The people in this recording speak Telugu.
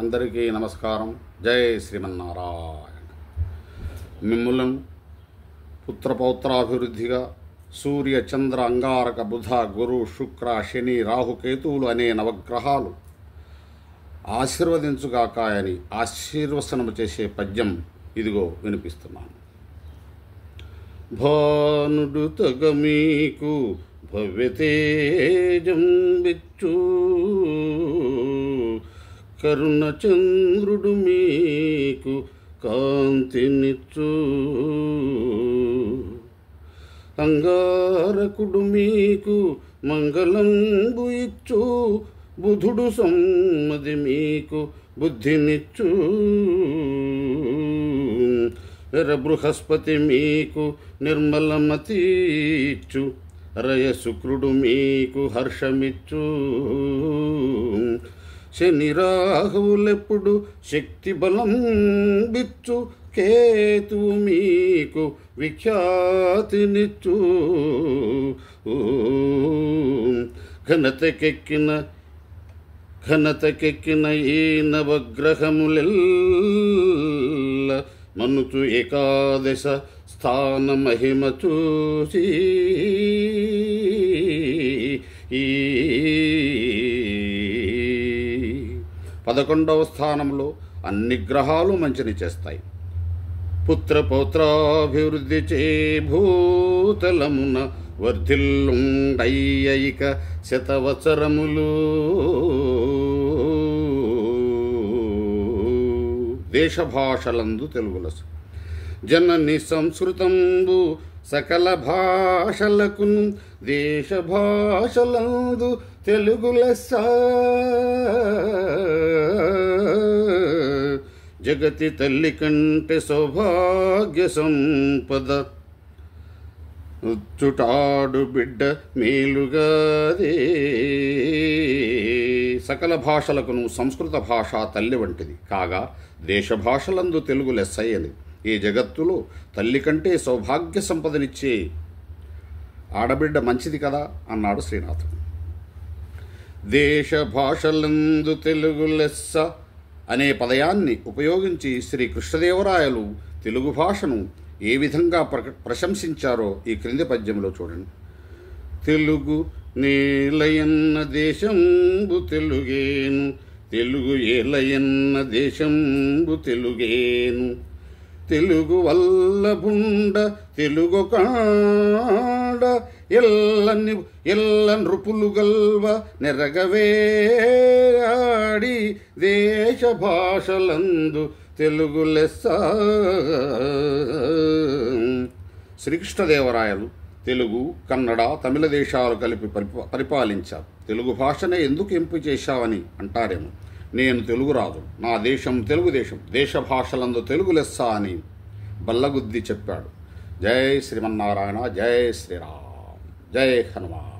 అందరికీ నమస్కారం. జై శ్రీమన్నారాయణ. మిమ్ములను పుత్రపౌత్రాభివృద్ధిగా సూర్య చంద్ర అంగారక బుధ గురు శుక్ర శని రాహుకేతువులు అనే నవగ్రహాలు ఆశీర్వదించుగాక అని ఆశీర్వచనము చేసే పద్యం ఇదిగో వినిపిస్తున్నాను. భానుడు తగ మీకు భవ్యతేజం బిచ్చు, కరుణచంద్రుడు మీకు కాంతినిచ్చు, అంగారకుడు మీకు మంగళంబు ఇచ్చు, బుధుడు సమ్మది మీకు బుద్ధినిచ్చు, బృహస్పతి మీకు నిర్మలమతి ఇచ్చు, రయ శుక్రుడు మీకు హర్షమిచ్చు, శని రాహువులెప్పుడు శక్తి బలం బిచ్చు, కేతువు మీకు విఖ్యాతినిచ్చు, ఘనతకెక్కిన ఈ నవగ్రహములెల్ల మనుచు ఏకాదశ స్థాన మహిమ చూసి, 11వ స్థానంలో అన్ని గ్రహాలు మంచిని చేస్తాయి. పుత్రపౌత్రాభివృద్ధి చే భూతలమున వర్ధిల్లుండైక శతవత్సరములు, దేశభాషలందు తెలుగులస జనని సంస్కృతంబు సకల భాషలకును, దేశ భాషలందు తెలుగు లెస్స, జగతి తల్లి కంటే సౌభాగ్య సంపద, చుటాడు బిడ్డ మేలుగాదే. సకల భాషలకును సంస్కృత భాష తల్లి వంటిది కాగా, దేశ భాషలందు తెలుగు లెస్సయ్యని. ఈ జగత్తులో తల్లి కంటే సౌభాగ్య సంపదనిచ్చే ఆడబిడ్డ మంచిది కదా అన్నాడు శ్రీనాథుడు. దేశ భాషలందు తెలుగు లెస్స అనే పదయాన్ని ఉపయోగించి శ్రీ కృష్ణదేవరాయలు తెలుగు భాషను ఏ విధంగా ప్రశంసించారో ఈ క్రింది పద్యంలో చూడండి. తెలుగు నేలయన్న దేశంబు తెలుగేను, తెలుగు ఏలయన్న దేశంబు తెలుగేను, తెలుగు వల్లభుండ తెలుగు కాడ, ఎల్ల నృపులు గల్వ నెరగవేయాడి, దేశ భాషలందు తెలుగు లెస్స. శ్రీకృష్ణదేవరాయలు తెలుగు కన్నడ తమిళ దేశాలు కలిపి పరిపాలించారు. తెలుగు భాషనే ఎందుకు ఎంపిక చేశావని అంటారేమో. నేను తెలుగు రాదు, నా దేశం తెలుగుదేశం, దేశ భాషలందు తెలుగు లెస్స అని బల్లగుద్ది చెప్పాడు. జై శ్రీమన్నారాయణ. జై శ్రీరామ్. జై హనుమాన్.